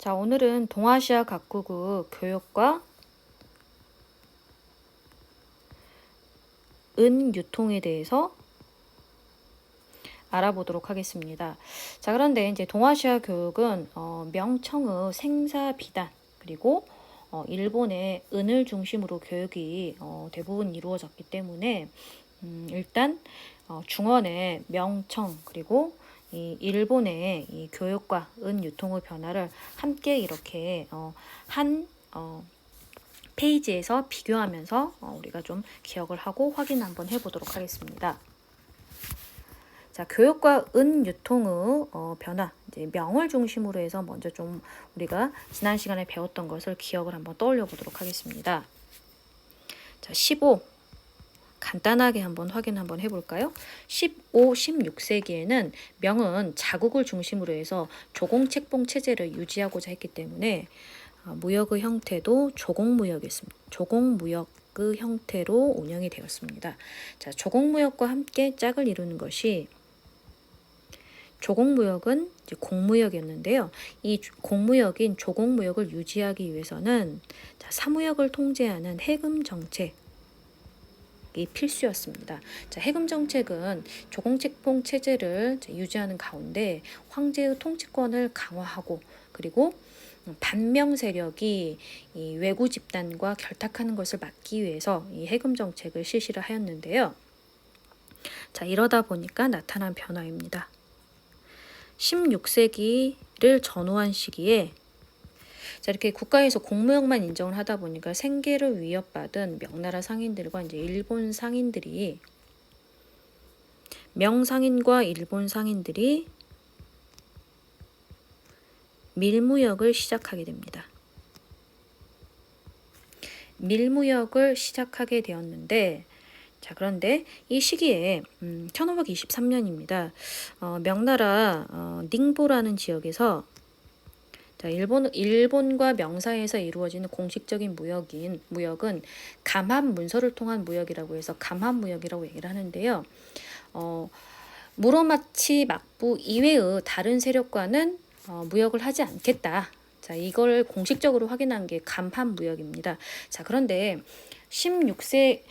자, 오늘은 동아시아 각국의 교역과 은 유통에 대해서 알아보도록 하겠습니다. 자, 그런데 이제 동아시아 교역은 명청의 생사 비단 그리고 일본의 은을 중심으로 교역이 대부분 이루어졌기 때문에 일단 중원의 명청 그리고 이 일본의 이 교역과 은 유통의 변화를 함께 이렇게 한 페이지에서 비교하면서 우리가 좀 기억을 하고 확인 한번 해보도록 하겠습니다. 자, 교역과 은 유통의 변화, 이제 명을 중심으로 해서 먼저 좀 우리가 지난 시간에 배웠던 것을 기억을 한번 떠올려 보도록 하겠습니다. 자, 15 간단하게 한번 확인 한번 해볼까요? 15, 16세기에는 명은 자국을 중심으로 해서 조공책봉 체제를 유지하고자 했기 때문에 무역의 형태도 조공무역이었습니다. 조공무역의 형태로 운영이 되었습니다. 자, 조공무역과 함께 짝을 이루는 것이 조공무역은 이제 공무역이었는데요. 이 공무역인 조공무역을 유지하기 위해서는 사무역을 통제하는 해금 정책 이 필수였습니다. 자, 해금 정책은 조공책봉 체제를 유지하는 가운데 황제의 통치권을 강화하고 그리고 반명 세력이 이 왜구 집단과 결탁하는 것을 막기 위해서 이 해금 정책을 실시를 하였는데요. 자, 이러다 보니까 나타난 변화입니다. 16세기를 전후한 시기에 자, 이렇게 국가에서 공무역만 인정을 하다 보니까 생계를 위협받은 명나라 상인들과 이제 일본 상인들이 명상인과 일본 상인들이 밀무역을 시작하게 됩니다. 밀무역을 시작하게 되었는데 자, 그런데 이 시기에 1523년입니다. 명나라 닝보라는 지역에서 자, 일본과 명사에서 이루어지는 공식적인 무역은 감합 문서를 통한 무역이라고 해서 감합무역이라고 얘기를 하는데요. 무로마치 막부 이외의 다른 세력과는 무역을 하지 않겠다. 자, 이걸 공식적으로 확인한 게 감합무역입니다. 자, 그런데 15세기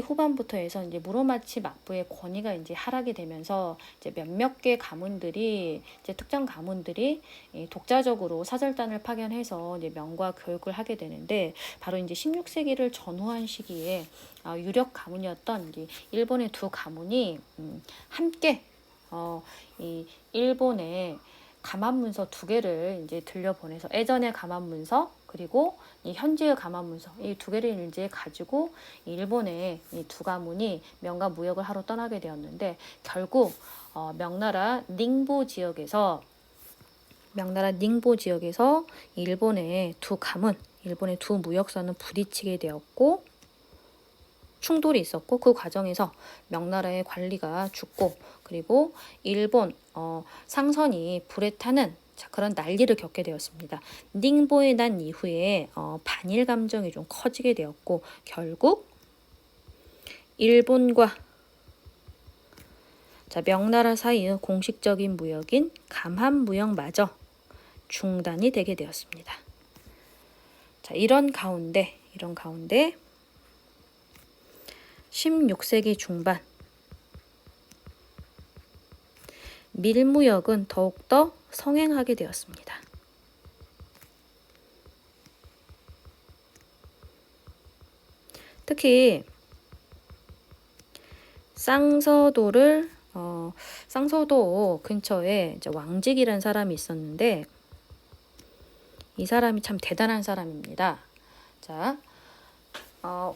후반부터 해서 이제 무로마치 막부의 권위가 이제 하락이 되면서 이제 몇몇 개 가문들이 이제 특정 가문들이 독자적으로 사절단을 파견해서 이제 명과 교육을 하게 되는데 바로 이제 16세기를 전후한 시기에 유력 가문이었던 이제 일본의 두 가문이 함께 이 일본의 감합문서 두 개를 이제 들려보내서 예전의 감합문서 그리고 이 현재의 감합문서 이 두 개를 이제 가지고 일본의 이 두 가문이 명과 무역을 하러 떠나게 되었는데 결국 명나라 닝보 지역에서 일본의 두 가문, 일본의 두 무역선은 부딪히게 되었고 충돌이 있었고 그 과정에서 명나라의 관리가 죽고 그리고 일본 상선이 불에 타는 그런 난리를 겪게 되었습니다. 닝보에 난 이후에 반일 감정이 좀 커지게 되었고 결국 일본과 명나라 사이의 공식적인 무역인 감합무역마저 중단이 되게 되었습니다. 자, 이런 가운데 16세기 중반 밀무역은 더욱더 성행하게 되었습니다. 특히 쌍서도 근처에 이제 왕직이라는 사람이 있었는데 이 사람이 참 대단한 사람입니다. 자,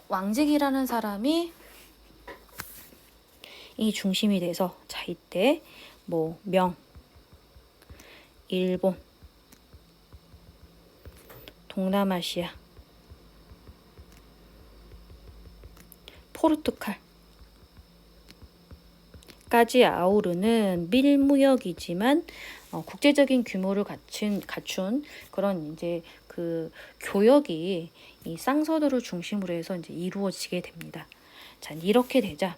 왕직이라는 사람이 이 중심이 돼서 자, 이때 명, 일본, 동남아시아, 포르투갈까지 아우르는 밀무역이지만 국제적인 규모를 갖춘 그런 이제 그 교역이 이 쌍서도를 중심으로 해서 이제 이루어지게 됩니다. 자, 이렇게 되자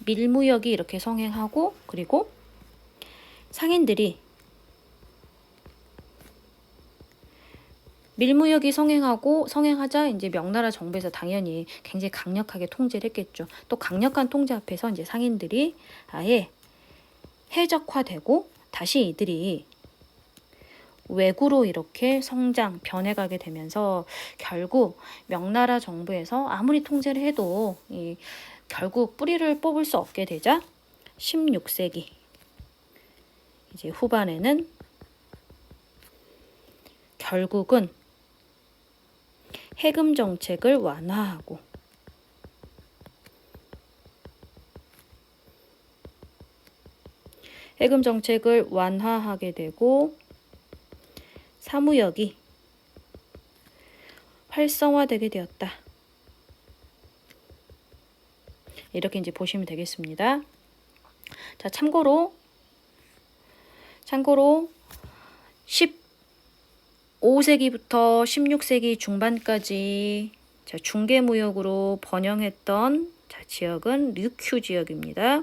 밀무역이 이렇게 성행하고, 그리고 상인들이 밀무역이 성행하자 이제 명나라 정부에서 당연히 굉장히 강력하게 통제를 했겠죠. 또 강력한 통제 앞에서 이제 상인들이 아예 해적화되고 다시 이들이 외구로 이렇게 성장, 변해가게 되면서 결국 명나라 정부에서 아무리 통제를 해도 결국 뿌리를 뽑을 수 없게 되자 16세기 이제 후반에는 결국은 해금 정책을 완화하고 해금 정책을 완화하게 되고 사무역이 활성화되게 되었다. 이렇게 이제 보시면 되겠습니다. 자, 참고로 15세기부터 16세기 중반까지 중개무역으로 번영했던 지역은 류큐 지역입니다.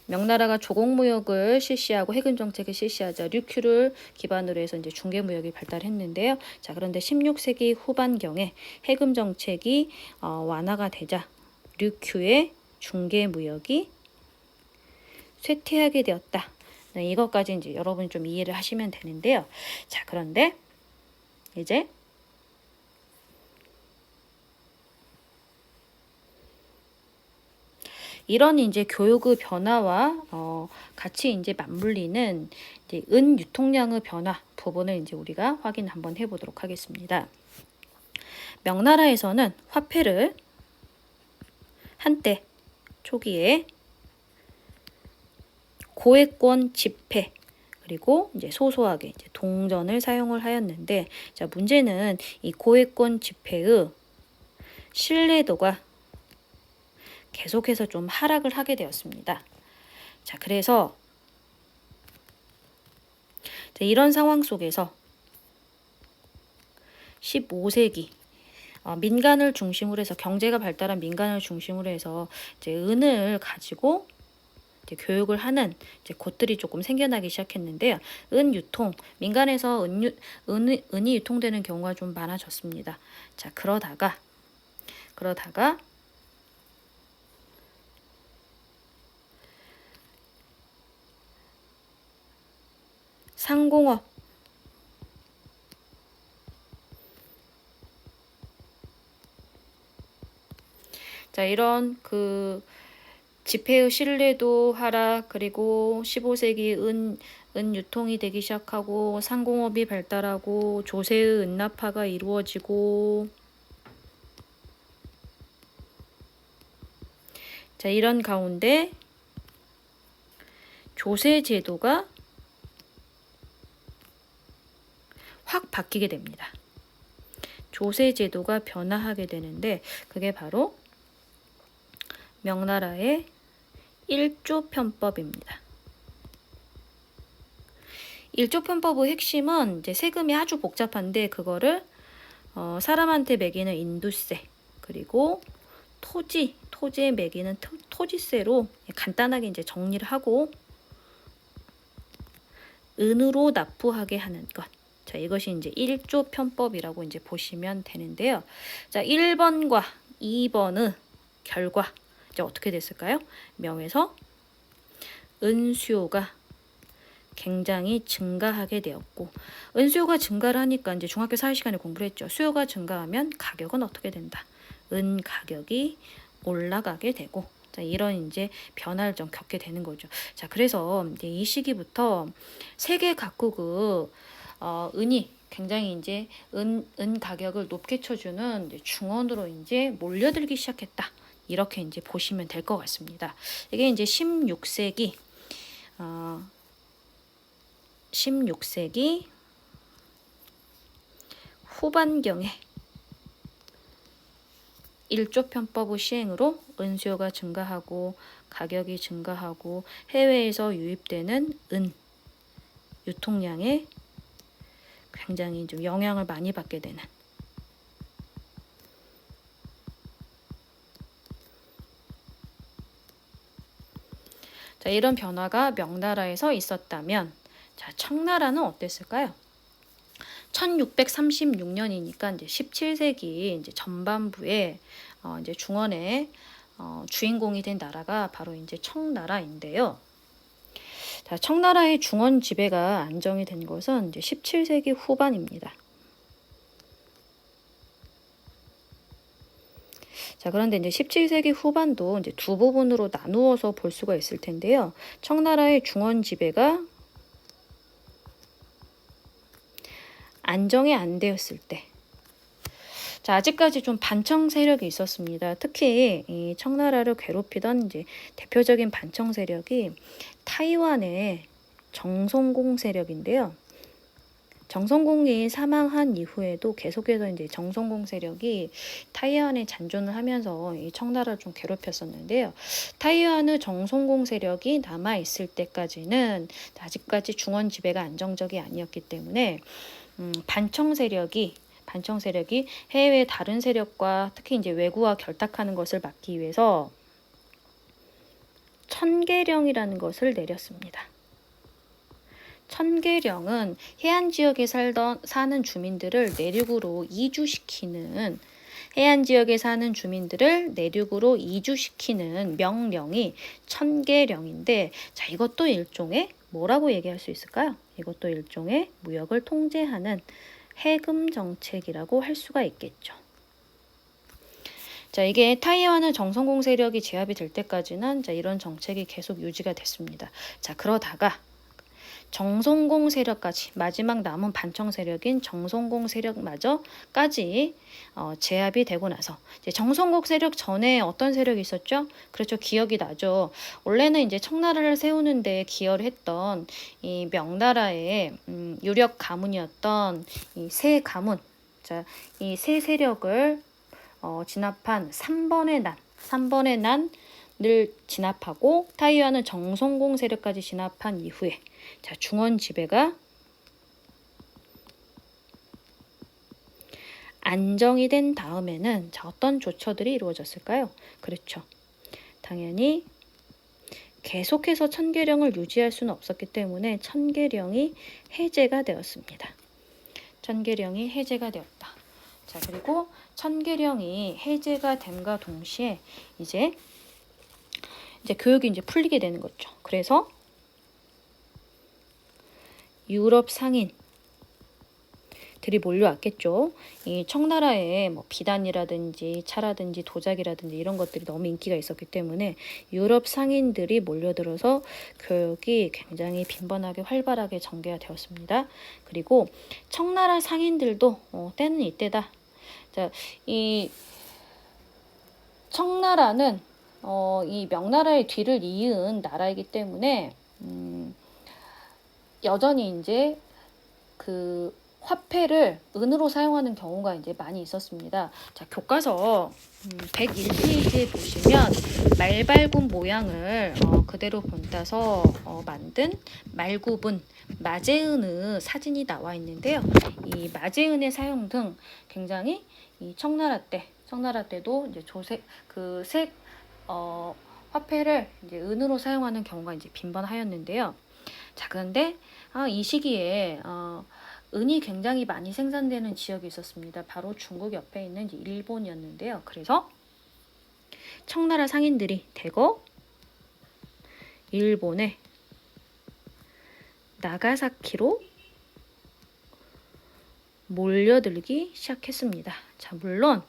명나라가 조공무역을 실시하고 해금 정책을 실시하자 류큐를 기반으로 해서 이제 중개무역이 발달했는데요. 자, 그런데 16세기 후반경에 해금 정책이 완화가 되자 류큐의 중개무역이 쇠퇴하게 되었다. 네, 이것까지 이제 여러분이 좀 이해를 하시면 되는데요. 자, 그런데 이제 이런 이제 교육의 변화와 같이 이제 맞물리는 이제 은 유통량의 변화 부분을 이제 우리가 확인 한번 해보도록 하겠습니다. 명나라에서는 화폐를 한때 초기에 고액권 지폐 그리고 이제 소소하게 이제 동전을 사용을 하였는데, 자, 문제는 이 고액권 지폐의 신뢰도가 계속해서 좀 하락을 하게 되었습니다. 자, 그래서 이런 상황 속에서 15세기 민간을 중심으로 해서 경제가 발달한 민간을 중심으로 해서 이제 은을 가지고 이제 교육을 하는 이제 곳들이 조금 생겨나기 시작했는데요. 은 유통, 민간에서 은이 유통되는 경우가 좀 많아졌습니다. 자, 그러다가 상공업, 자, 이런 지폐의 신뢰도 하락, 그리고 15세기 은 유통이 되기 시작하고 상공업이 발달하고 조세의 은납화가 이루어지고, 자, 이런 가운데 조세 제도가 확 바뀌게 됩니다. 조세 제도가 변화하게 되는데 그게 바로 명나라의 1조 편법입니다. 1조 편법의 핵심은 이제 세금이 아주 복잡한데 그거를 사람한테 매기는 인두세, 그리고 토지에 매기는 토지세로 간단하게 이제 정리를 하고 은으로 납부하게 하는 것. 자, 이것이 이제 1조 편법이라고 이제 보시면 되는데요. 자, 1번과 2번의 결과 이제 어떻게 됐을까요? 명에서 은수요가 굉장히 증가하게 되었고, 은수요가 증가를 하니까 이제 중학교 사회 시간에 공부를 했죠. 수요가 증가하면 가격은 어떻게 된다? 은 가격이 올라가게 되고, 자, 이런 이제 변화를 좀 겪게 되는 거죠. 자, 그래서 이제 이 시기부터 세계 각국의 은이 굉장히 이제 은 가격을 높게 쳐주는 이제 중원으로 이제 몰려들기 시작했다. 이렇게 이제 보시면 될 것 같습니다. 이게 이제 16세기 후반경에 1조 편법의 시행으로 은수요가 증가하고 가격이 증가하고 해외에서 유입되는 은 유통량에 굉장히 좀 영향을 많이 받게 되는, 자, 이런 변화가 명나라에서 있었다면, 자, 청나라는 어땠을까요? 1636년이니까 이제 17세기 이제 전반부에 이제 중원의 주인공이 된 나라가 바로 이제 청나라인데요. 자, 청나라의 중원 지배가 안정이 된 것은 이제 17세기 후반입니다. 자, 그런데 이제 17세기 후반도 이제 두 부분으로 나누어서 볼 수가 있을 텐데요. 청나라의 중원 지배가 안정이 안 되었을 때, 자, 아직까지 좀 반청 세력이 있었습니다. 특히 이 청나라를 괴롭히던 이제 대표적인 반청 세력이 타이완의 정성공 세력인데요. 정성공이 사망한 이후에도 계속해서 이제 정성공 세력이 타이완에 잔존을 하면서 이 청나라를 좀 괴롭혔었는데요. 타이완의 정성공 세력이 남아 있을 때까지는 아직까지 중원 지배가 안정적이 아니었기 때문에 반청 세력이 해외 다른 세력과 특히 이제 외구와 결탁하는 것을 막기 위해서 천계령이라는 것을 내렸습니다. 천계령은 해안 지역에 사는 주민들을 내륙으로 이주시키는 명령이 천계령인데, 자, 이것도 일종의 뭐라고 얘기할 수 있을까요? 이것도 일종의 무역을 통제하는 해금 정책이라고 할 수가 있겠죠. 자, 이게 타이완의 정성공 세력이 제압이 될 때까지는 자, 이런 정책이 계속 유지가 됐습니다. 자, 그러다가 정성공 세력까지, 마지막 남은 반청 세력인 정성공 세력마저까지 제압이 되고 나서, 이제 정성공 세력 전에 어떤 세력이 있었죠? 그렇죠, 기억이 나죠. 원래는 이제 청나라를 세우는데 기여를 했던 이 명나라의 유력 가문이었던 이 세 가문, 자, 이 세 세력을 진압한 3번의 난을 진압하고 타이완은 정성공 세력까지 진압한 이후에, 자, 중원 지배가 안정이 된 다음에는 자, 어떤 조처들이 이루어졌을까요? 그렇죠. 당연히 계속해서 천계령을 유지할 수는 없었기 때문에 천계령이 해제가 되었습니다. 천계령이 해제가 되었다. 자, 그리고 천계령이 해제가 됨과 동시에 이제 교육이 이제 풀리게 되는 거죠. 그래서 유럽 상인들이 몰려왔겠죠. 이 청나라에 뭐 비단이라든지 차라든지 도자기라든지 이런 것들이 너무 인기가 있었기 때문에 유럽 상인들이 몰려들어서 교육이 굉장히 빈번하게 활발하게 전개가 되었습니다. 그리고 청나라 상인들도 때는 이때다. 자, 이 청나라는 이 명나라의 뒤를 이은 나라이기 때문에 여전히 이제 그 화폐를 은으로 사용하는 경우가 이제 많이 있었습니다. 자, 교과서 101페이지에 보시면 말발굽 모양을 그대로 본따서 만든 말굽은 마제은의 사진이 나와 있는데요. 이 마제은의 사용 등 굉장히 이 청나라 때도 이제 화폐를 이제 은으로 사용하는 경우가 이제 빈번하였는데요. 자, 그런데 이 시기에 은이 굉장히 많이 생산되는 지역이 있었습니다. 바로 중국 옆에 있는 이제 일본이었는데요. 그래서 청나라 상인들이 대거 일본의 나가사키로 몰려들기 시작했습니다. 자, 물론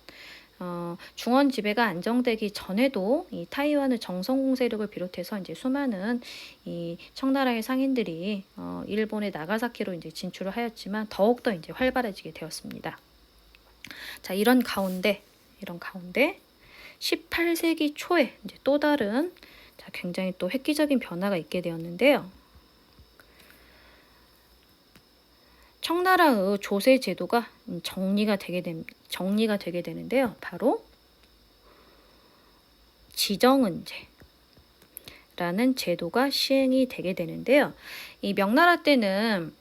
중원 지배가 안정되기 전에도 이 타이완의 정성공 세력을 비롯해서 이제 수많은 이 청나라의 상인들이 일본의 나가사키로 이제 진출을 하였지만 더욱더 이제 활발해지게 되었습니다. 자, 이런 가운데 18세기 초에 이제 또 다른 굉장히 또 획기적인 변화가 있게 되었는데요. 청나라의 조세 제도가 정리가 되게 되는데요. 바로 지정은제라는 제도가 시행이 되게 되는데요. 이 명나라 때는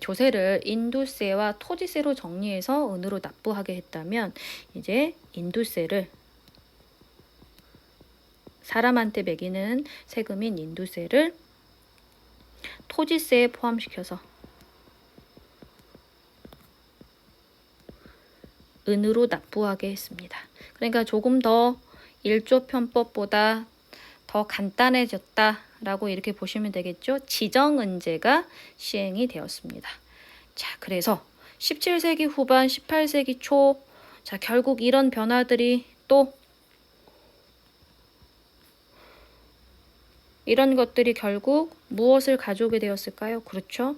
조세를 인두세와 토지세로 정리해서 은으로 납부하게 했다면 이제 인두세를 사람한테 매기는 세금인 인두세를 토지세에 포함시켜서 은으로 납부하게 했습니다. 그러니까 조금 더 1조 편법보다 더 간단해졌다라고 이렇게 보시면 되겠죠. 지정은제가 시행이 되었습니다. 자, 그래서 17세기 후반, 18세기 초, 자, 결국 이런 변화들이 또 이런 것들이 결국 무엇을 가져오게 되었을까요? 그렇죠.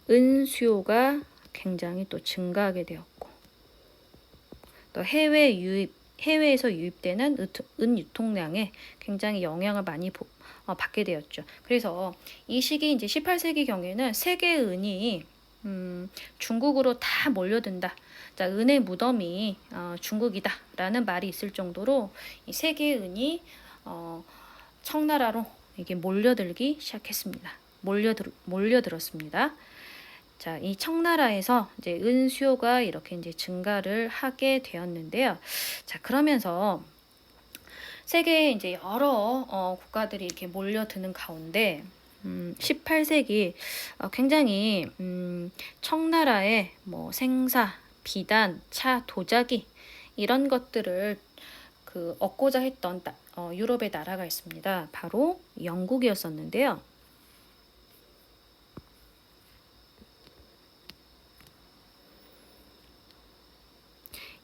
은 수요가 굉장히 또 증가하게 되었고, 또 해외에서 유입되는 은 유통량에 굉장히 영향을 많이 받게 되었죠. 그래서 이 시기 이제 18세기 경에는 세계 은이 중국으로 다 몰려든다. 자, 은의 무덤이 중국이다라는 말이 있을 정도로 이 세계 은이 청나라로 이게 몰려들기 시작했습니다. 몰려들었습니다. 자, 이 청나라에서 이제 은 수요가 이렇게 이제 증가를 하게 되었는데요. 자, 그러면서 세계에 이제 여러 국가들이 이렇게 몰려드는 가운데 18세기 굉장히 청나라의 뭐 생사, 비단, 차, 도자기 이런 것들을 얻고자 했던 유럽의 나라가 있습니다. 바로 영국이었었는데요.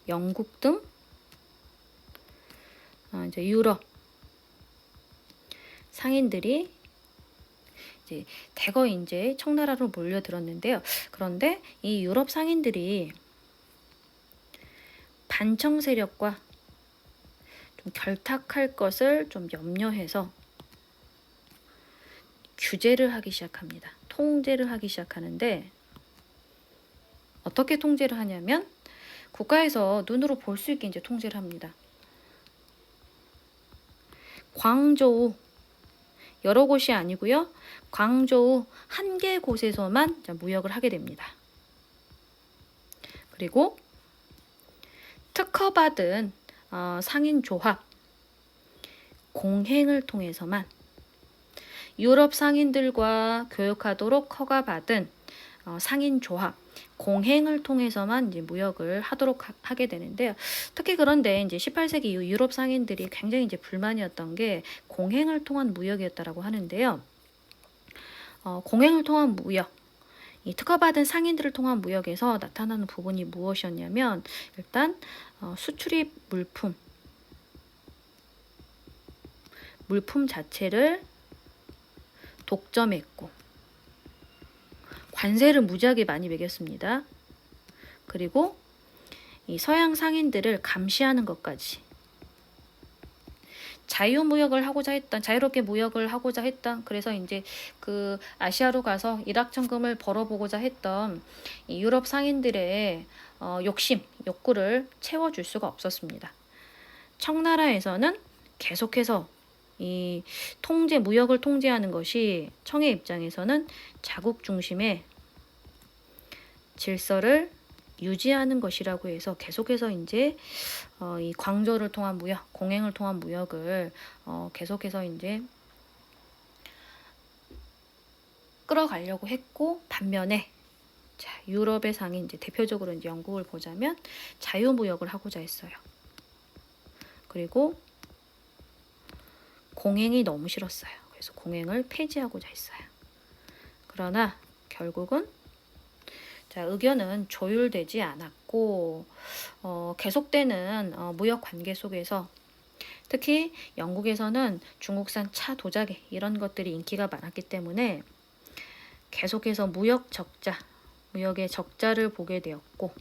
영국 등 이제 유럽 상인들이 이제 대거 이제 청나라로 몰려들었는데요. 그런데 이 유럽 상인들이 반청 세력과 좀 결탁할 것을 좀 염려해서 규제를 하기 시작합니다. 통제를 하기 시작하는데 어떻게 통제를 하냐면 국가에서 눈으로 볼 수 있게 이제 통제를 합니다. 광저우 여러 곳이 아니고요. 광저우 한 개 곳에서만 무역을 하게 됩니다. 그리고 특허받은 상인조합 공행을 통해서만 유럽 상인들과 교역하도록 허가받은 상인조합 공행을 통해서만 이제 무역을 하도록 하게 되는데요. 특히 그런데 이제 18세기 이후 유럽 상인들이 굉장히 이제 불만이었던 게 공행을 통한 무역이었다라고 하는데요. 공행을 통한 무역, 이 특허받은 상인들을 통한 무역에서 나타나는 부분이 무엇이었냐면 일단 수출입 물품 자체를 독점했고 관세를 무지하게 많이 매겼습니다. 그리고 이 서양 상인들을 감시하는 것까지 자유롭게 무역을 하고자 했던, 그래서 이제 그 아시아로 가서 일확천금을 벌어보고자 했던 이 유럽 상인들의 욕구를 채워줄 수가 없었습니다. 청나라에서는 계속해서 이 무역을 통제하는 것이 청의 입장에서는 자국 중심의 질서를 유지하는 것이라고 해서 계속해서 이제 이 광저를 통한 무역, 공행을 통한 무역을 계속해서 이제 끌어가려고 했고, 반면에 자, 유럽의 상인 이제 대표적으로 이제 영국을 보자면 자유무역을 하고자 했어요. 그리고 공행이 너무 싫었어요. 그래서 공행을 폐지하고자 했어요. 그러나 결국은 의견은 조율되지 않았고 계속되는 무역 관계 속에서 특히 영국에서는 중국산 차, 도자기 이런 것들이 인기가 많았기 때문에 계속해서 무역의 적자를 보게 되었고,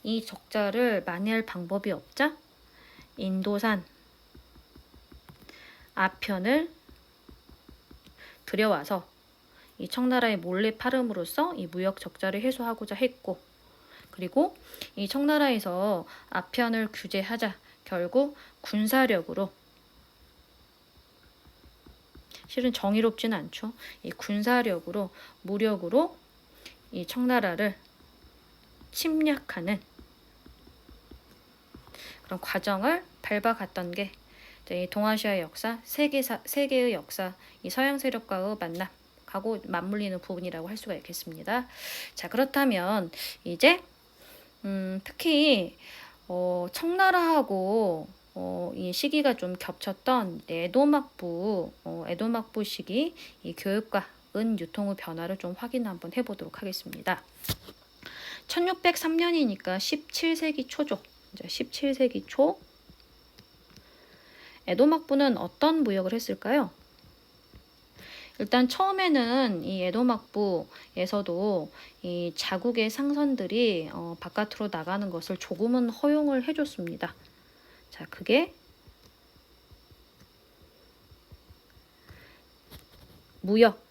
이 적자를 만회할 방법이 없자 인도산 아편을 들여와서 이 청나라에 몰래 팔음으로써 이 무역 적자를 해소하고자 했고, 그리고 이 청나라에서 아편을 규제하자 결국 군사력으로, 실은 정의롭지는 않죠. 이 군사력으로, 무력으로 이 청나라를 침략하는 그런 과정을 밟아갔던 게 이 동아시아의 역사, 세계의 역사, 이 서양 세력과의 만남하고 맞물리는 부분이라고 할 수가 있겠습니다. 자, 그렇다면 이제 특히 청나라하고 이 시기가 좀 겹쳤던 에도막부 시기 이 교육과 은 유통의 변화를 좀 확인 한번 해보도록 하겠습니다. 1603년이니까 17세기 초죠. 이제 17세기 초 에도막부는 어떤 무역을 했을까요? 일단 처음에는 이 에도막부에서도 이 자국의 상선들이 바깥으로 나가는 것을 조금은 허용을 해줬습니다. 자, 그게 무역.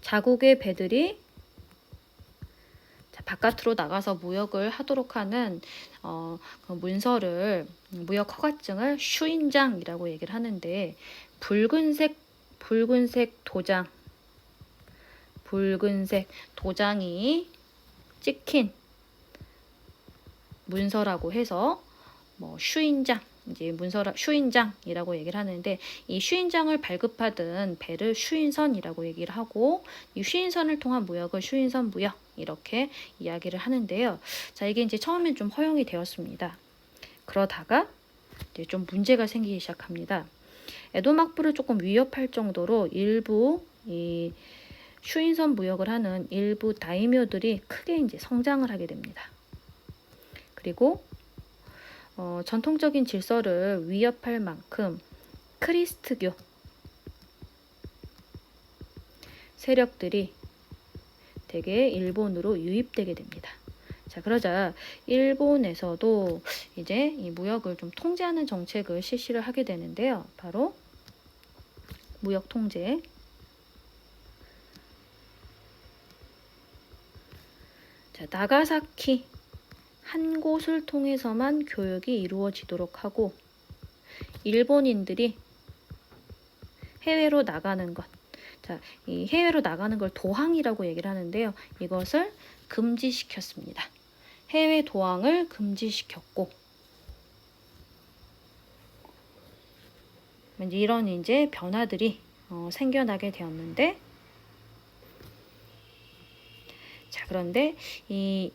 자국의 배들이 바깥으로 나가서 무역을 하도록 하는 그 문서를 무역 허가증을 슈인장이라고 얘기를 하는데 붉은색 도장이 찍힌 문서라고 해서 슈인장 이제 슈인장이라고 얘기를 하는데 이 슈인장을 발급하던 배를 슈인선이라고 얘기를 하고 이 슈인선을 통한 무역을 슈인선 무역 이렇게 이야기를 하는데요. 자, 이게 이제 처음엔 좀 허용이 되었습니다. 그러다가 이제 좀 문제가 생기기 시작합니다. 에도막부를 조금 위협할 정도로 일부 이 슈인선 무역을 하는 일부 다이묘들이 크게 이제 성장을 하게 됩니다. 그리고 전통적인 질서를 위협할 만큼 크리스트교 세력들이 대개 일본으로 유입되게 됩니다. 자, 그러자 일본에서도 이제 이 무역을 좀 통제하는 정책을 실시를 하게 되는데요. 바로 무역 통제. 자, 나가사키 한 곳을 통해서만 교육이 이루어지도록 하고 일본인들이 해외로 나가는 것. 자, 이 해외로 나가는 걸 도항이라고 얘기를 하는데요. 이것을 금지시켰습니다. 해외 도항을 금지시켰고 이런 이제 변화들이 생겨나게 되었는데 자, 그런데 이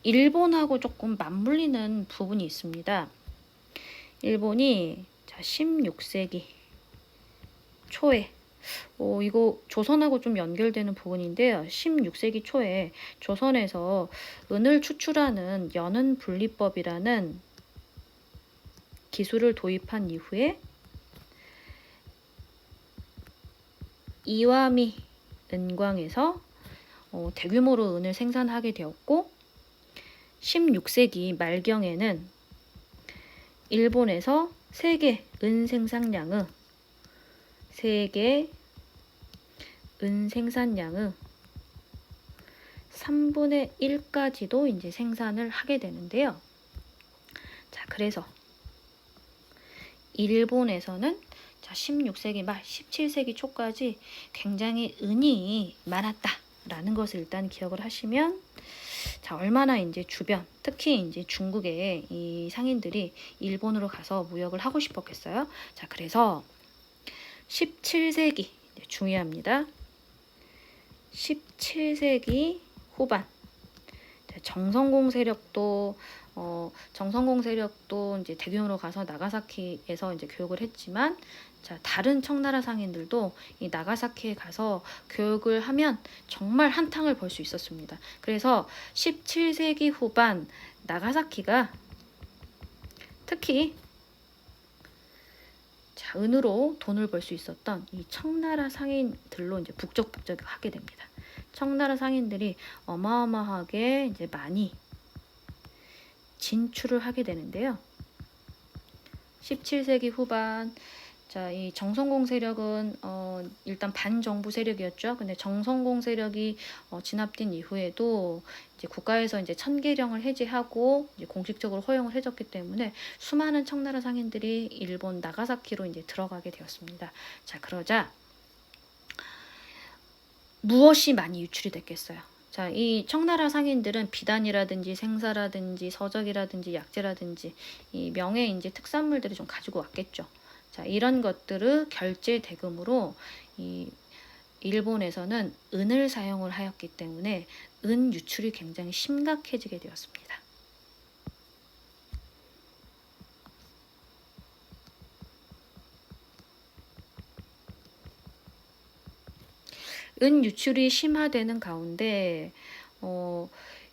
일본하고 조금 맞물리는 부분이 있습니다. 일본이 16세기 초에 이거 조선하고 좀 연결되는 부분인데요. 16세기 초에 조선에서 은을 추출하는 연은 분리법이라는 기술을 도입한 이후에 이와미 은광에서 대규모로 은을 생산하게 되었고 16세기 말경에는 일본에서 세계 은 생산량의 3분의 1까지도 이제 생산을 하게 되는데요. 자, 그래서 일본에서는 16세기 말 17세기 초까지 굉장히 은이 많았다라는 것을 일단 기억을 하시면 자, 얼마나 이제 주변, 특히 이제 중국의 이 상인들이 일본으로 가서 무역을 하고 싶었겠어요. 자, 그래서 17세기 중요합니다. 17세기 후반 정성공 세력도 이제 대규모로 가서 나가사키에서 이제 교육을 했지만 자, 다른 청나라 상인들도 이 나가사키에 가서 교육을 하면 정말 한탕을 벌 수 있었습니다. 그래서 17세기 후반 나가사키가 특히 자, 은으로 돈을 벌 수 있었던 이 청나라 상인들로 이제 북적북적하게 됩니다. 청나라 상인들이 어마어마하게 이제 많이 진출을 하게 되는데요. 17세기 후반 자, 이 정성공 세력은 일단 반정부 세력이었죠. 근데 정성공 세력이 진압된 이후에도 이제 국가에서 이제 천계령을 해제하고 이제 공식적으로 허용을 해줬기 때문에 수많은 청나라 상인들이 일본 나가사키로 이제 들어가게 되었습니다. 자, 그러자 무엇이 많이 유출이 됐겠어요? 자, 이 청나라 상인들은 비단이라든지 생사라든지 서적이라든지 약재라든지 이 명의 이제 특산물들을 좀 가지고 왔겠죠. 자, 이런 것들을 결제 대금으로 이 일본에서는 은을 사용을 하였기 때문에 은 유출이 굉장히 심각해지게 되었습니다. 은 유출이 심화되는 가운데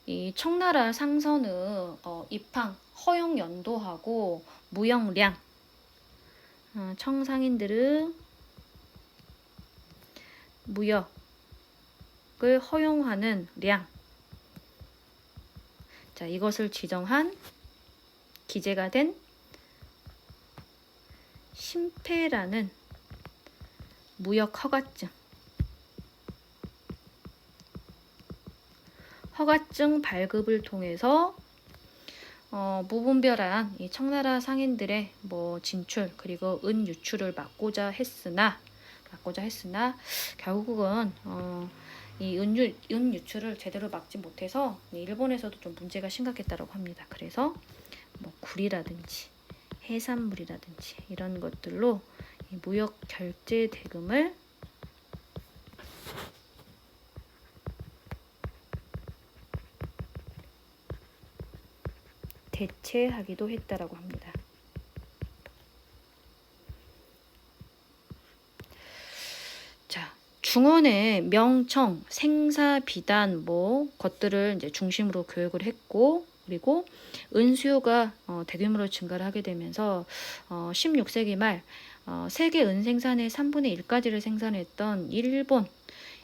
이 청나라 상선의 입항 허용 연도하고 무역량 청상인들의 무역을 허용하는 량, 자, 이것을 지정한 기재가 된 심패라는 무역 허가증 발급을 통해서 무분별한 이 청나라 상인들의 진출 그리고 은 유출을 막고자 했으나 결국은 이 은 유출을 제대로 막지 못해서 일본에서도 좀 문제가 심각했다고 합니다. 그래서 굴이라든지 해산물이라든지 이런 것들로 이 무역 결제 대금을 대체하기도 했다라고 합니다. 자, 중원의 명청, 생사, 비단 것들을 이제 중심으로 교육을 했고, 그리고 은수요가 대규모로 증가를 하게 되면서 16세기 말 세계 은 생산의 3분의 1까지를 생산했던 일본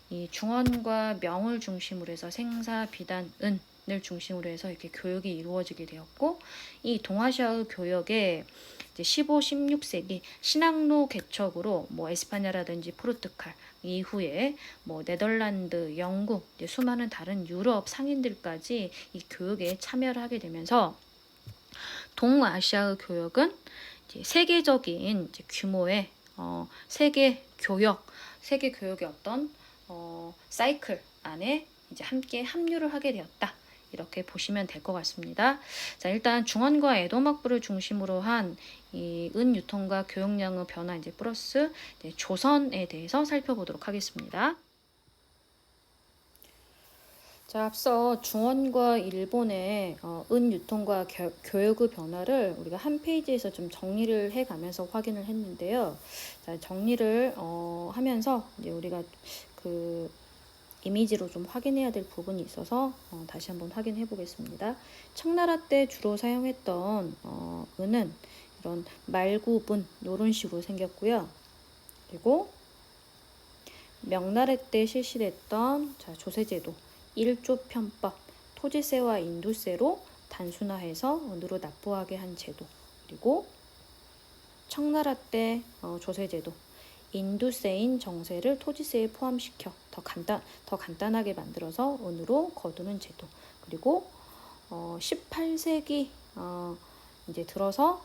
이 중원과 명을 중심으로 해서 생사, 비단, 은을 중심으로 해서 이렇게 교육이 이루어지게 되었고, 이 동아시아의 교역에 이제 15, 16세기 신항로 개척으로 에스파냐라든지 포르투갈 이후에 네덜란드, 영국, 수많은 다른 유럽 상인들까지 이 교육에 참여를 하게 되면서 동아시아의 교역은 이제 세계적인 이제 규모의 세계 교역의 어떤 사이클 안에 이제 함께 합류를 하게 되었다. 이렇게 보시면 될 것 같습니다. 자, 일단 중원과 에도 막부를 중심으로 한 이 은 유통과 교역량의 변화 이제 플러스 이제 조선에 대해서 살펴보도록 하겠습니다. 자, 앞서 중원과 일본의 은 유통과 교역의 변화를 우리가 한 페이지에서 좀 정리를 해가면서 확인을 했는데요. 자, 정리를 하면서 이제 우리가 그 이미지로 좀 확인해야 될 부분이 있어서 다시 한번 확인해 보겠습니다. 청나라 때 주로 사용했던 은은 이런 말구분 이런 식으로 생겼고요. 그리고 명나라 때 실시됐던 조세제도, 일조 편법, 토지세와 인도세로 단순화해서 은으로 납부하게 한 제도, 그리고 청나라 때 조세제도, 인두세인 정세를 토지세에 포함시켜 더 간단하게 만들어서 은으로 거두는 제도, 그리고 18세기 이제 들어서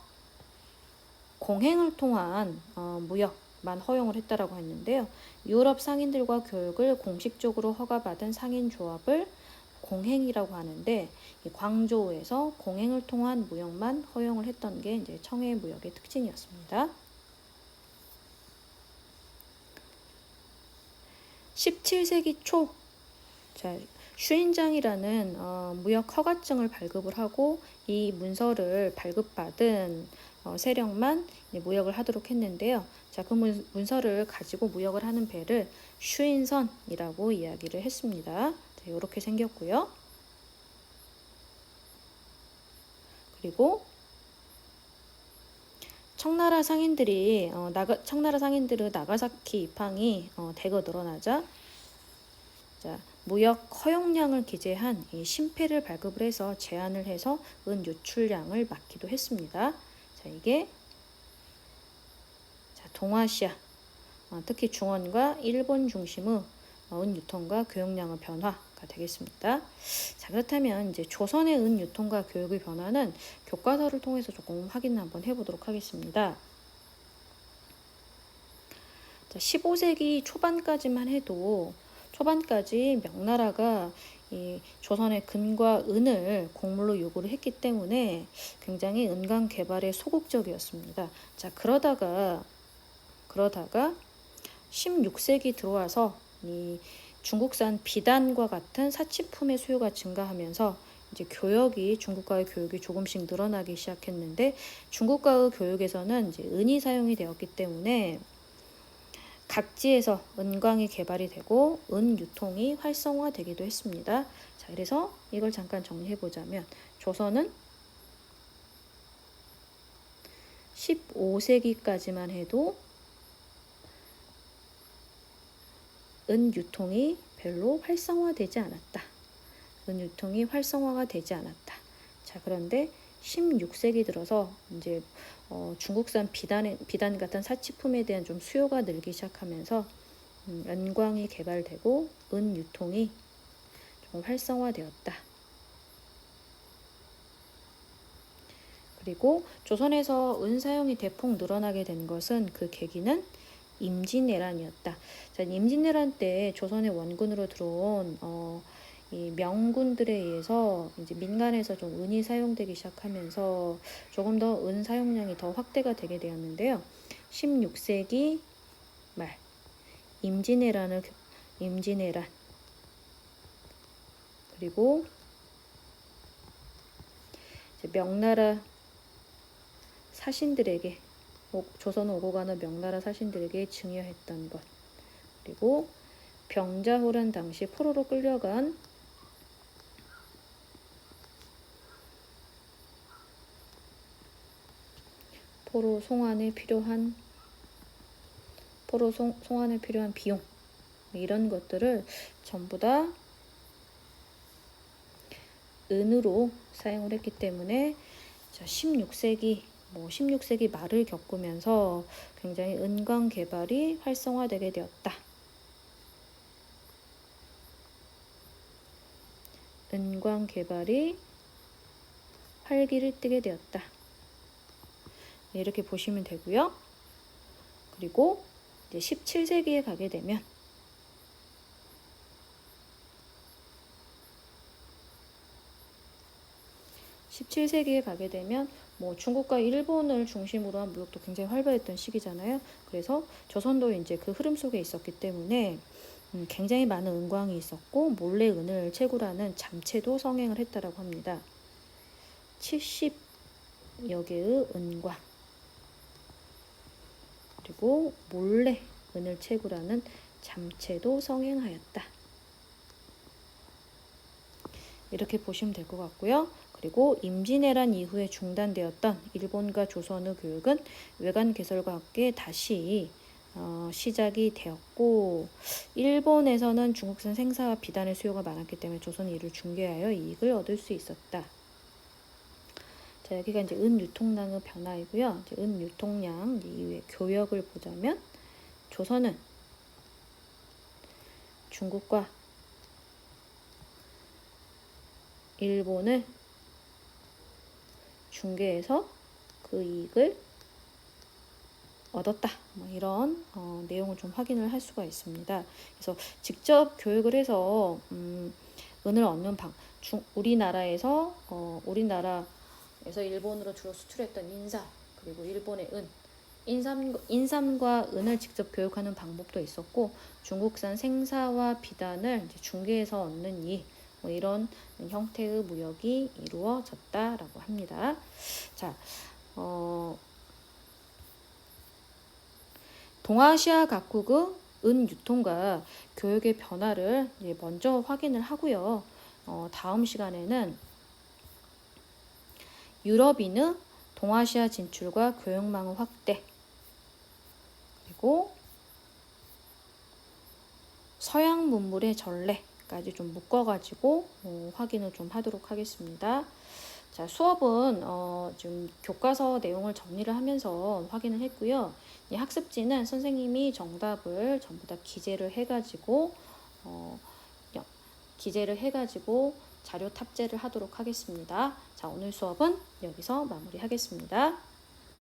공행을 통한 무역만 허용을 했다라고 했는데요. 유럽 상인들과 교역을 공식적으로 허가받은 상인조합을 공행이라고 하는데, 이 광조에서 공행을 통한 무역만 허용을 했던 게 이제 청해 무역의 특징이었습니다. 17세기 초, 슈인장이라는 무역 허가증을 발급을 하고 이 문서를 발급받은 세력만 무역을 하도록 했는데요. 자, 그 문서를 가지고 무역을 하는 배를 슈인선이라고 이야기를 했습니다. 자, 이렇게 생겼고요. 그리고 청나라 상인들의 나가사키 입항이 대거 늘어나자 무역 허용량을 기재한 이 심패를 발급을 해서 제한을 해서 은 유출량을 막기도 했습니다. 자, 이게 동아시아, 특히 중원과 일본 중심의 은 유통과 교역량의 변화가 되겠습니다. 자, 그렇다면 이제 조선의 은 유통과 교역의 변화는 교과서를 통해서 조금 확인을 한번 해보도록 하겠습니다. 자, 15세기 초반까지만 해도 명나라가 이 조선의 금과 은을 곡물로 요구를 했기 때문에 굉장히 은광 개발에 소극적이었습니다. 자, 그러다가 16세기 들어와서 이 중국산 비단과 같은 사치품의 수요가 증가하면서 이제 중국과의 교역이 조금씩 늘어나기 시작했는데, 중국과의 교역에서는 이제 은이 사용이 되었기 때문에 각지에서 은광이 개발이 되고 은 유통이 활성화되기도 했습니다. 자, 그래서 이걸 잠깐 정리해 보자면, 조선은 15세기까지만 해도 은 유통이 별로 활성화되지 않았다. 은 유통이 활성화가 되지 않았다. 자, 그런데 16세기 들어서 이제 중국산 비단 같은 사치품에 대한 좀 수요가 늘기 시작하면서 은광이 개발되고 은 유통이 좀 활성화되었다. 그리고 조선에서 은 사용이 대폭 늘어나게 된 것은, 그 계기는 임진왜란이었다. 자, 임진왜란 때 조선의 원군으로 들어온 이 명군들에 의해서 이제 민간에서 좀 은이 사용되기 시작하면서 조금 더 은 사용량이 더 확대가 되게 되었는데요. 16세기 말 임진왜란 그리고 이제 명나라 사신들에게, 조선 오고 가는 명나라 사신들에게 증여했던 것, 그리고 병자호란 당시 포로로 끌려간 포로 송환에 필요한 비용, 이런 것들을 전부 다 은으로 사용을 했기 때문에, 자, 16세기 말을 겪으면서 굉장히 은광 개발이 활성화되게 되었다. 은광 개발이 활기를 띠게 되었다. 이렇게 보시면 되고요. 그리고 이제 17세기에 가게 되면 뭐 중국과 일본을 중심으로 한 무역도 굉장히 활발했던 시기잖아요. 그래서 조선도 이제 그 흐름 속에 있었기 때문에 굉장히 많은 은광이 있었고, 몰래 은을 채굴하는 잠체도 성행을 했다라고 합니다. 70여 개의 은광, 그리고 몰래 은을 채굴하는 잠체도 성행하였다. 이렇게 보시면 될 것 같고요. 그리고 임진왜란 이후에 중단되었던 일본과 조선의 교역은 외관 개설과 함께 다시 시작이 되었고, 일본에서는 중국산 생사와 비단의 수요가 많았기 때문에 조선이 이를 중개하여 이익을 얻을 수 있었다. 자, 여기가 이제 은 유통량의 변화이고요. 이제 은 유통량 이후에 교역을 보자면, 조선은 중국과 일본을 중개해서 그 이익을 얻었다. 뭐 이런 내용을 좀 확인을 할 수가 있습니다. 그래서 직접 교육을 해서 은을 얻는 우리나라에서 일본으로 주로 수출했던 인삼, 그리고 일본의 은, 인삼과 은을 직접 교육하는 방법도 있었고, 중국산 생사와 비단을 이제 중개해서 얻는 이익, 뭐 이런 형태의 무역이 이루어졌다라고 합니다. 자, 동아시아 각국의 은 유통과 교역의 변화를 이제 먼저 확인을 하고요. 다음 시간에는 유럽인의 동아시아 진출과 교역망의 확대, 그리고 서양 문물의 전례까지 좀 묶어가지고 확인을 좀 하도록 하겠습니다. 자, 수업은 좀 교과서 내용을 정리를 하면서 확인을 했고요. 이 학습지는 선생님이 정답을 전부 다 기재를 해가지고 자료 탑재를 하도록 하겠습니다. 자, 오늘 수업은 여기서 마무리하겠습니다.